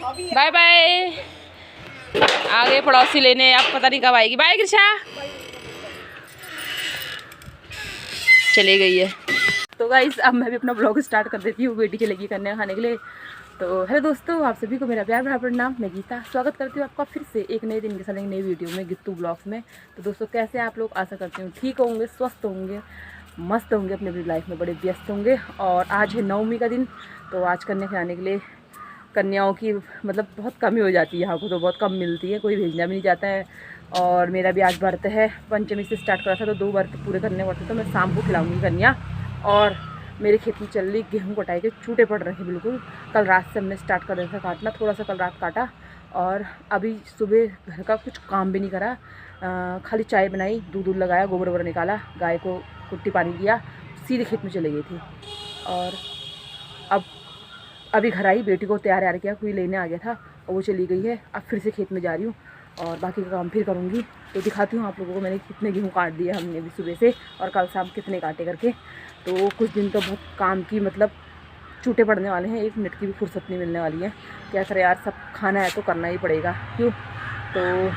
Bye bye. आगे पड़ोसी लेने, अब पता नहीं कब आएगी। बाय कृषा, चली गई है। तो गाइस अब मैं भी अपना ब्लॉग स्टार्ट कर देती हूँ, बेटी चलेगी करने खाने के लिए। तो हेलो दोस्तों, आप सभी को मेरा प्यार भरा प्रणाम। मैं गीता स्वागत करती हूँ आपका फिर से एक नए दिन के साथ एक नई वीडियो में, गित्तू ब्लॉग्स में। तो दोस्तों कैसे आप लोग, आशा करती हूँ ठीक होंगे, स्वस्थ होंगे, मस्त होंगे, अपनी अपनी लाइफ में बड़े व्यस्त होंगे। और आज है नवमी का दिन, तो आज कन्या खिलाने के लिए कन्याओं की मतलब बहुत कम ही हो जाती है, यहाँ को तो बहुत कम मिलती है, कोई भेजना भी नहीं जाता है। और मेरा भी आज व्रत है, पंचमी से स्टार्ट करा था तो 2 व्रत पूरे करने पड़ते, तो मैं शाम को खिलाऊंगी कन्या। और मेरे खेत में चल रही गेहूँ कटाई के छूटे पड़ रहे हैं बिल्कुल। कल रात से हमने स्टार्ट कर दिया था काटना, थोड़ा सा कल रात काटा और अभी सुबह घर का कुछ काम भी नहीं करा, खाली चाय बनाई, दूध लगाया, गोबर वोबर निकाला, गाय को कुट्टी पानी दिया, सीधे खेत में चले गई थी। और अब अभी घर आई, बेटी को तैयार यार किया, कोई लेने आ गया था और वो चली गई है। अब फिर से खेत में जा रही हूँ और बाकी का काम फिर करूँगी। तो दिखाती हूँ आप लोगों को मैंने कितने गेहूँ काट दिए हमने भी सुबह से, और कल शाम कितने काटे करके। तो कुछ दिन तो बहुत काम की मतलब छूटे पड़ने वाले हैं, 1 मिनट की भी फुर्सत नहीं मिलने वाली है। क्या करें यार, सब खाना है तो करना ही पड़ेगा, क्यों। तो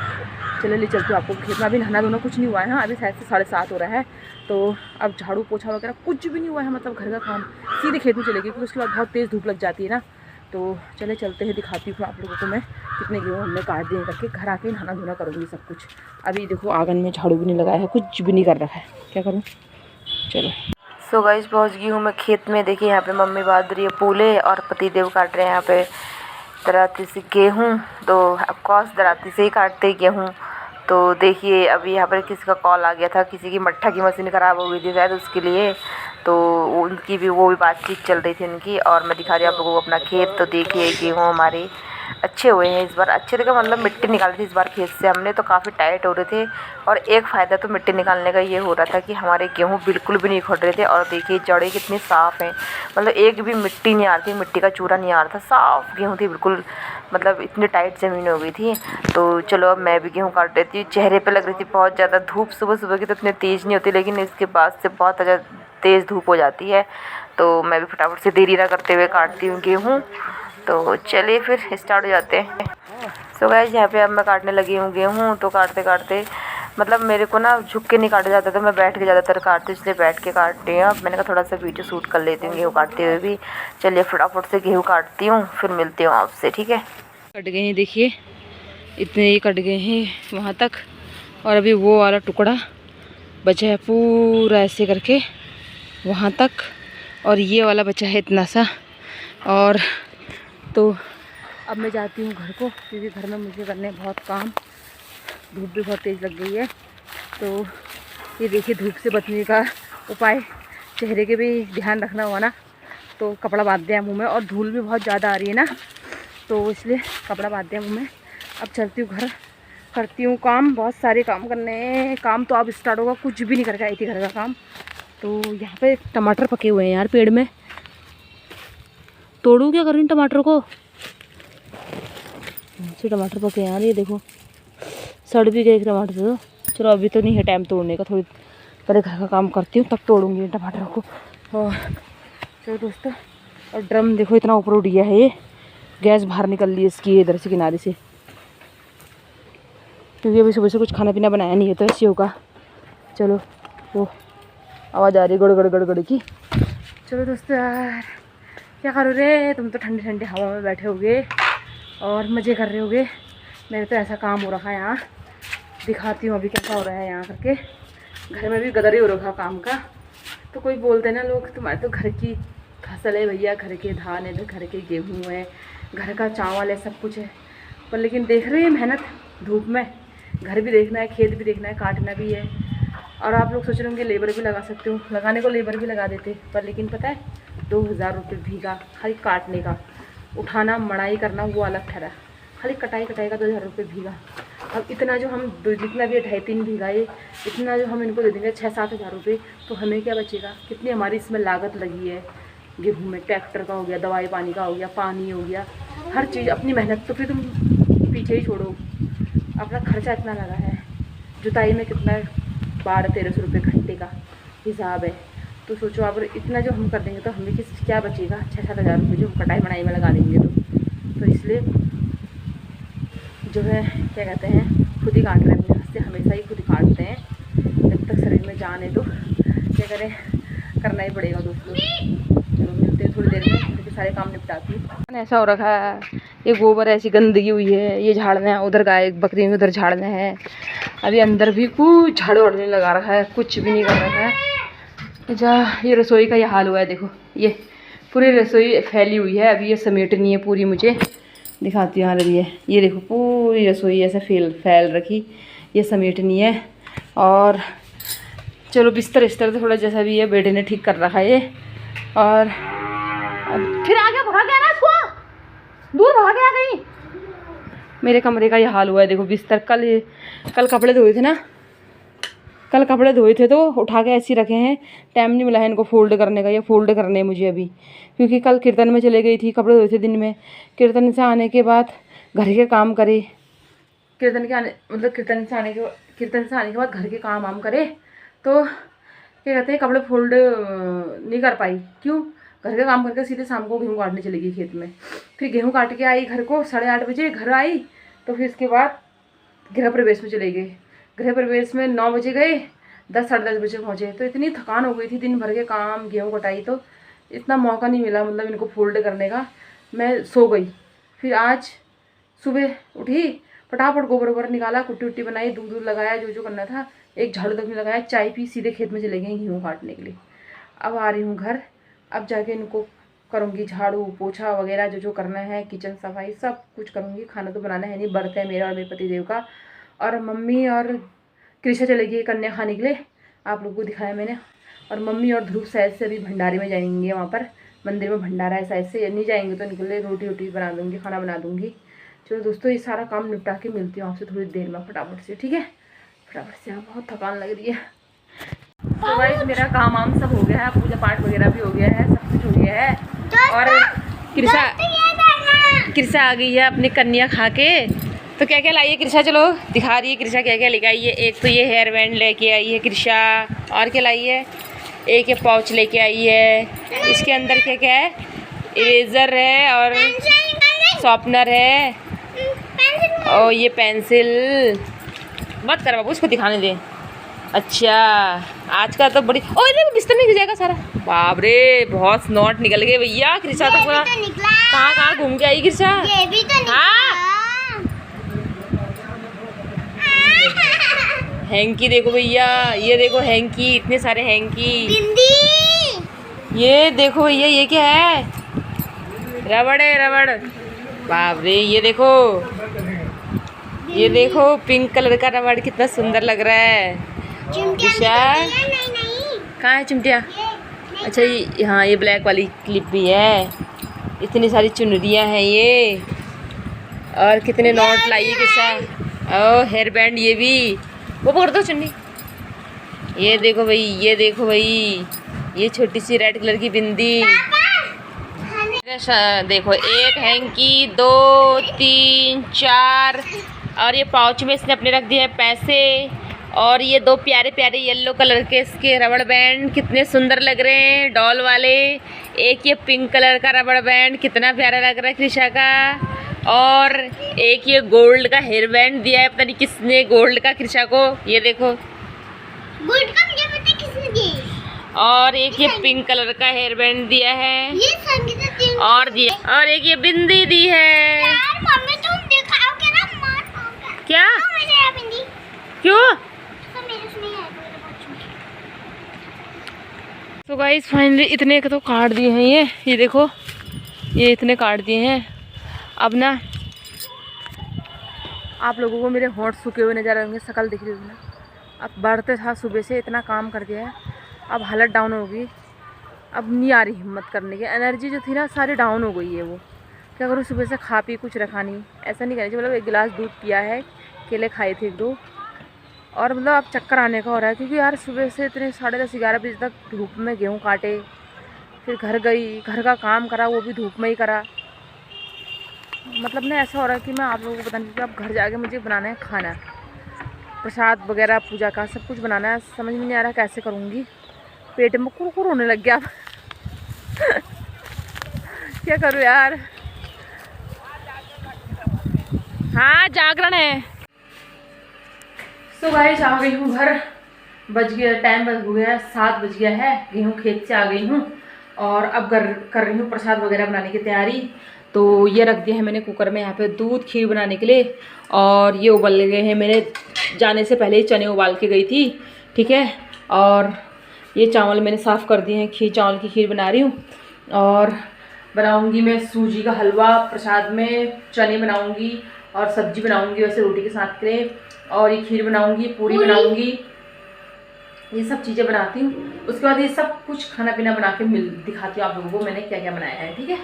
चले ले चलती हूँ आपको खेत में। अभी नहाना धोना कुछ नहीं हुआ है, हाँ अभी शायद से 7:30 हो रहा है। तो अब झाड़ू पोछा वगैरह कुछ भी नहीं हुआ है, मतलब घर का काम, सीधे खेत में चलेगी क्योंकि उसके बाद बहुत तेज़ धूप लग जाती है ना। तो चले चलते हैं, दिखाती हूँ आप लोगों को मैं कितने गेहूँ हमने काट दिए करके। घर आके नहाना धोना करूँगी सब कुछ। अभी देखो आंगन में झाड़ू भी नहीं लगाया है, कुछ भी नहीं कर रखा है, क्या करूँ। चलो सो गाइस पहुँच गई हूँ मैं खेत में। देखिए यहाँ पे मम्मी बांध रही है पूले और पतिदेव काट रहे हैं यहाँ पे दराती से गेहूँ। तो ऑफकोर्स दराती से ही काटते हैं गेहूँ। तो देखिए अभी यहाँ पर किसी का कॉल आ गया था, किसी की मट्ठा की मशीन ख़राब हो गई थी शायद, उसके लिए। तो उनकी भी वो भी बातचीत चल रही थी उनकी। और मैं दिखा रही हूँ आप लोगों को अपना खेत। तो देखिए गेहूँ हमारे अच्छे हुए हैं इस बार। अच्छे थे का मतलब मिट्टी निकाली थी इस बार खेत से हमने, तो काफ़ी टाइट हो रहे थे। और एक फ़ायदा तो मिट्टी निकालने का ये हो रहा था कि हमारे गेहूँ बिल्कुल भी नहीं खड़ रहे थे। और देखिए जड़ें कितनी साफ़ हैं, मतलब एक भी मिट्टी नहीं आ रही थी, मिट्टी का चूरा नहीं आ रहा था, साफ़ गेहूँ थी बिल्कुल, मतलब इतनी टाइट ज़मीन हो गई थी। तो चलो अब मैं भी गेहूँ काट देती हूँ। चेहरे पे लग रही थी बहुत ज़्यादा धूप, सुबह सुबह की तो इतनी तेज़ नहीं होती, लेकिन इसके बाद से बहुत ज़्यादा तेज़ धूप हो जाती है। तो मैं भी फटाफट से देरी ना करते हुए काटती हूँ गेहूँ। तो चलिए फिर स्टार्ट हो जाते हैं। सो गाइस यहाँ पे अब मैं काटने लगी हूँ गेहूँ। तो काटते काटते मतलब मेरे को ना झुक के नहीं काटा जाता, तो मैं बैठ के ज़्यादातर काटती हूँ, इसलिए बैठ के काटती हूँ। अब मैंने कहा थोड़ा सा वीडियो शूट कर लेती हूँ गेहूँ काटते हुए भी। चलिए फटाफट से गेहूँ काटती हूँ, फिर मिलती हूँ आपसे, ठीक है। कट गए हैं देखिए, इतने ही कट गए हैं वहाँ तक, और अभी वो वाला टुकड़ा बचा है पूरा ऐसे करके वहाँ तक, और ये वाला बचा है इतना सा। और तो अब मैं जाती हूँ घर को, क्योंकि घर में मुझे करने बहुत काम, धूप भी बहुत तेज़ लग गई है। तो ये देखिए धूप से बचने का उपाय, चेहरे के भी ध्यान रखना हुआ ना, तो कपड़ा बांध दिया मुँह में। और धूल भी बहुत ज़्यादा आ रही है ना, तो इसलिए कपड़ा बांध दिया मुँह में। अब चलती हूँ घर, करती हूँ काम, बहुत सारे काम करने, काम तो अब स्टार्ट होगा, कुछ भी नहीं करके आई थी घर का काम। तो यहाँ पे टमाटर पके हुए हैं यार पेड़ में, तोड़ूँ क्या, करूँ टमाटर को। अच्छे टमाटर पके यार, ये देखो सड़ भी गए टमाटर तो। चलो अभी तो नहीं है टाइम तोड़ने का, थोड़ी पहले घर का काम करती हूँ तब तोड़ूँगी टमाटर को। और चलो दोस्तों, और ड्रम देखो इतना ऊपर उठ गया है, ये गैस बाहर निकल ली इसकी इधर से किनारे से, क्योंकि अभी सुबह से कुछ खाना पीना बनाया नहीं है तो ऐसे होगा। चलो वो आवाज़ आ रही है गड़ गड़ गड़ की। चलो दोस्तों यार क्या करो रे, तुम तो ठंडी ठंडी हवा में बैठे होगे और मज़े कर रहे होगे, मेरे तो ऐसा काम हो रखा है यहाँ। दिखाती हूँ अभी कैसा हो रहा है यहाँ करके। घर में भी गदर ही हो रखा काम का। तो कोई बोलते हैं ना लोग, तुम्हारे तो घर की फसल है भैया, घर के धान है, घर के गेहूँ है, घर का चावल है, सब कुछ है। पर लेकिन देख रहे हैं मेहनत धूप में, घर भी देखना है, खेत भी देखना है, काटना भी है। और आप लोग सोच रहे होंगे लेबर भी लगा सकते हो, लगाने को लेबर भी लगा देते, पर लेकिन पता है 2000 रुपये भीगा खाली काटने का, उठाना मड़ाई करना वो अलग ठहरा, खाली कटाई कटाई का 2000 रुपये भीगा। अब इतना जो हम जितना भी 2.5-3 बीघा ये इतना जो हम इनको दे देंगे 6-7 हज़ार रुपये, तो हमें क्या बचेगा, कितनी हमारी इसमें लागत लगी है गेहूँ में, ट्रैक्टर का हो गया, दवाई पानी का हो गया, पानी हो गया, हर चीज़ अपनी मेहनत। तो फिर तुम पीछे ही छोड़ो, अपना खर्चा इतना लगा है, जुताई में कितना 1200-1300 रुपये घंटे का हिसाब है। तो सोचो आप इतना जो हम कर देंगे तो हमें क्या बचेगा, 6-7 हज़ार रुपये जो कटाई बनाई में लगा देंगे। तो इसलिए जो है क्या कहते हैं खुद ही काट रहे हैं मुझे, हंसते हमेशा ही खुद ही काटते हैं। जब तक शरीर में जान है तो क्या करें, करना ही पड़ेगा दोस्तों। चलो मिलते हैं थोड़ी देर में, क्योंकि सारे काम निपटाती हूँ। ऐसा हो रखा है, ये गोबर ऐसी गंदगी हुई है, ये झाड़ना है, उधर गाय बकरी में उधर झाड़ना है। अभी अंदर भी कुछ झाड़ू वाड़ू नहीं लगा रखा है, कुछ भी नहीं कर रखा है। जा ये रसोई का ये हाल हुआ है, देखो ये पूरी रसोई फैली हुई है। अभी ये समेटनी है पूरी, मुझे दिखाती हूँ। आ रही है, ये देखो पूरी रसोई ऐसे फैल रखी, ये समेटनी है। और चलो बिस्तर इस्तर तो थोड़ा जैसा भी है बेटे ने ठीक कर रखा है ये। और फिर आगे भाग गया ना, इसको दूर भाग गया कहीं। मेरे कमरे का ये हाल हुआ है, देखो बिस्तर कल कपड़े धोए थे ना, कल कपड़े धोए थे तो उठा के ऐसे ही रखे हैं। टाइम नहीं मिला है इनको फोल्ड करने का, ये फोल्ड करने हैं मुझे अभी, क्योंकि कल कीर्तन में चले गई थी, कपड़े धोए थे दिन में। कीर्तन से आने के बाद घर के काम करे, कीर्तन से आने के बाद घर के काम वाम करे, तो क्या कहते हैं कपड़े फोल्ड नहीं कर पाई। क्यों? घर का काम करके सीधे शाम को गेहूँ काटने चली गई खेत में। फिर गेहूँ काट के आई घर को 8:30 बजे घर आई, तो फिर इसके बाद गृह प्रवेश में चले गए। गृह प्रवेश में 9 बजे गए, 10 साढ़े 10 बजे पहुँचे। तो इतनी थकान हो गई थी, दिन भर के काम गेहूँ कटाई, तो इतना मौका नहीं मिला मतलब इनको फोल्ड करने का। मैं सो गई। फिर आज सुबह उठी, फटाफट गोबर वोबर निकाला, कुट्टी उट्टी बनाई, दूध दूध लगाया, जो जो करना था, एक झाड़ू तक नहीं लगाया, चाय पी, सीधे खेत में चले गए गेहूँ काटने के लिए। अब आ रही हूँ घर, अब जाके इनको करूँगी झाड़ू पोछा वगैरह, जो जो करना है, किचन सफाई सब कुछ करूँगी। खाना तो बनाना है नहीं, व्रत है मेरा और मेरे पतिदेव का। और मम्मी और कृषा चले गई कन्या खाने के लिए, आप लोगों को दिखाया मैंने। और मम्मी और ध्रुव शायद से अभी भंडारे में जाएंगे, वहाँ पर मंदिर में भंडारा है शायद से, नहीं जाएंगे तो निकले रोटी वोटी बना दूँगी, खाना बना दूँगी। चलो दोस्तों, ये सारा काम निपटा के मिलती हूँ आपसे थोड़ी देर में फटाफट से, ठीक है? फटाफट से, बहुत थकान लग रही है। तो भाई मेरा काम वाम सब हो गया है, पूजा पाठ वगैरह भी हो गया है, सब कुछ हो गया है। और कृषा आ गई है अपनी कन्या खा के। तो क्या क्या लाई है कृषा, चलो दिखा रही है कृषा क्या क्या लेके आई है। एक तो ये हेयर बैंड लेके आई है कृषा, और क्या लाई है, एक ये पाउच लेके आई है। इसके अंदर क्या क्या है, इरेजर है और शॉर्पनर है, और ये पेंसिल। मत कर बाबू, उसको दिखाने दे। अच्छा, आज का तो बड़ी, ओ ये बिस्तर में गिर जाएगा सारा। बाप रे, बहुत नोट निकल गए भैया। कृषा तो पूरा कहाँ घूम के आई कृषा। ये भी तो निकला। हैंकी देखो भैया, ये देखो हैंकी, इतने सारे हैंकी। बिंदी। ये देखो भैया, ये क्या है, रबड़ है रबड़। बाप रे, ये देखो पिंक कलर का रबड़, कितना सुंदर लग रहा है। कहाँ है चिमटिया? अच्छा ये, हाँ ये ब्लैक वाली क्लिप भी है। इतनी सारी चुनरियाँ हैं ये, और कितने नोट लाइए कृषा। ओ हेयर बैंड, ये भी, वो पकड़ दो चुन्नी। ये देखो भाई, ये छोटी सी रेड कलर की बिंदी। देखो, एक हैंकी, 2 3 4, और ये पाउच में इसने अपने रख दिए हैं पैसे। और ये 2 प्यारे प्यारे येलो कलर के इसके रबड़ बैंड, कितने सुंदर लग रहे हैं, डॉल वाले। एक ये पिंक कलर का रबड़ बैंड, कितना प्यारा लग रहा है कृषा का। और एक ये गोल्ड का हेयर बैंड दिया है, पता नहीं किसने गोल्ड का कृषा को, ये देखो गोल्ड का मुझे पता किसने दिया। और एक ये पिंक कलर का हेयर बैंड दिया है, ये संगीता दी और दिया, और एक ये बिंदी दी है। यार मम्मी तुम दिखाओगे ना, मार खाओगे क्या? मुझे ये बिंदी क्यों? तो मेरे से नहीं है, मेरे बहुत छोटी। तो गाइस फाइनली इतने तो काट दिए हैं ये देखो, ये इतने काट दिए हैं। अब ना आप लोगों को मेरे होंठ सूखे हुए नजर आएंगे, शक्ल दिख रही होगी ना। अब बढ़ते था सुबह से, इतना काम कर दिया है, अब हालत डाउन होगी, अब नहीं आ रही हिम्मत करने की, एनर्जी जो थी ना सारी डाउन हो गई है। वो क्या करूँ, सुबह से खा पी कुछ रखा नहीं, ऐसा नहीं करना चाहिए। मतलब 1 गिलास दूध पिया है, केले खाए थे 1-2, और मतलब अब चक्कर आने का हो रहा है, क्योंकि यार सुबह से इतने 10:30 11 बजे तक धूप में गेहूँ काटे, फिर घर गई, घर का काम करा, वो भी धूप में ही करा। मतलब ना ऐसा हो रहा है कि मैं आप लोगों को पता नहीं, अब घर जाके मुझे बनाना है खाना, प्रसाद वगैरह पूजा का सब कुछ बनाना है, समझ में नहीं आ रहा कैसे करूँगी। पेट में कुरकुर होने लग गया अब क्या करूँ यार। हाँ जागरण है। तो गाइस आ गई हूँ घर, बज गया टाइम, बज हो गया 7 बज गया है। गई हूँ खेत से, आ गई हूँ और अब कर रही हूँ प्रसाद वगैरह बनाने की तैयारी। तो ये रख दिया है मैंने कुकर में यहाँ पे दूध खीर बनाने के लिए, और ये उबल गए हैं। मैंने जाने से पहले ही चने उबाल के गई थी, ठीक है। और ये चावल मैंने साफ़ कर दिए हैं, चावल की खीर बना रही हूँ। और बनाऊंगी मैं सूजी का हलवा प्रसाद में, चने बनाऊंगी और सब्जी बनाऊंगी वैसे रोटी के साथ के लिए, और ये खीर बनाऊंगी, पूरी बनाऊंगी, ये सब चीज़ें बनाती हूँ। उसके बाद ये सब कुछ खाना पीना बना के दिखाती हूँ आप लोगों को मैंने क्या क्या बनाया है, ठीक है।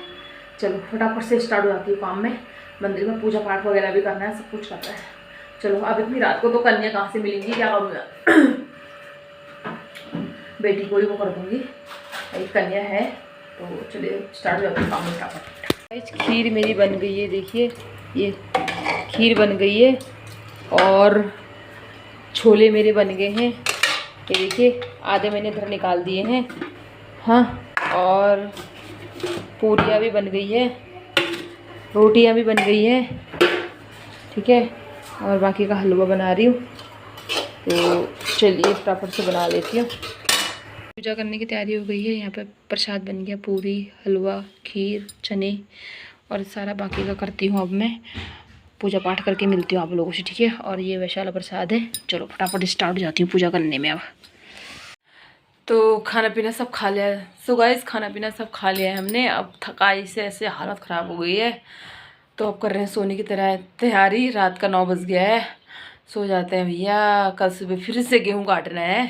चलो फटाफट से स्टार्ट हो जाती हूँ काम में। मंदिर में पूजा पाठ वगैरह भी करना है, सब कुछ करना है। चलो अब इतनी रात को तो कन्या कहाँ से मिलेंगी, क्या करूँगा। बेटी को ही वो कर दूँगी, एक कन्या है। तो चलिए स्टार्ट हो जाती हूँ काम में फटाफट। खीर मेरी बन गई है, देखिए ये खीर बन गई है, और छोले मेरे बन गए हैं, ये देखिए आधे मैंने इधर निकाल दिए हैं। हाँ, और पूरियाँ भी बन गई है, रोटियाँ भी बन गई है, ठीक है। और बाकी का हलवा बना रही हूँ। तो चलिए फटाफट से बना लेती हूँ। पूजा करने की तैयारी हो गई है। यहाँ पे प्रसाद बन गया, पूरी, हलवा, खीर, चने और सारा बाकी का करती हूँ। अब मैं पूजा पाठ करके मिलती हूँ आप लोगों से, ठीक है। और ये वैसा वाला प्रसाद है। चलो फटाफट स्टार्ट हो जाती हूँ पूजा करने में अब। तो खाना पीना सब खा लिया है। सो गाइस खाना पीना सब खा लिया है हमने। अब थकाई से ऐसे हालत ख़राब हो गई है, तो अब कर रहे हैं सोने की तरह तैयारी। रात का 9 बज गया है, सो जाते हैं भैया, कल सुबह फिर से गेहूँ काटना है।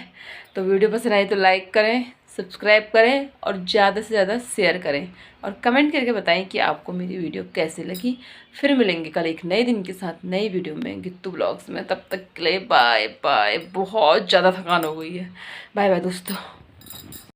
तो वीडियो पसंद आए तो लाइक करें, सब्सक्राइब करें और ज़्यादा से ज़्यादा शेयर करें, और कमेंट करके बताएं कि आपको मेरी वीडियो कैसी लगी। फिर मिलेंगे कल एक नए दिन के साथ, नई वीडियो में, गित्तू ब्लॉग्स में। तब तक के लिए बाय बाय। बहुत ज़्यादा थकान हो गई है। बाय बाय दोस्तों।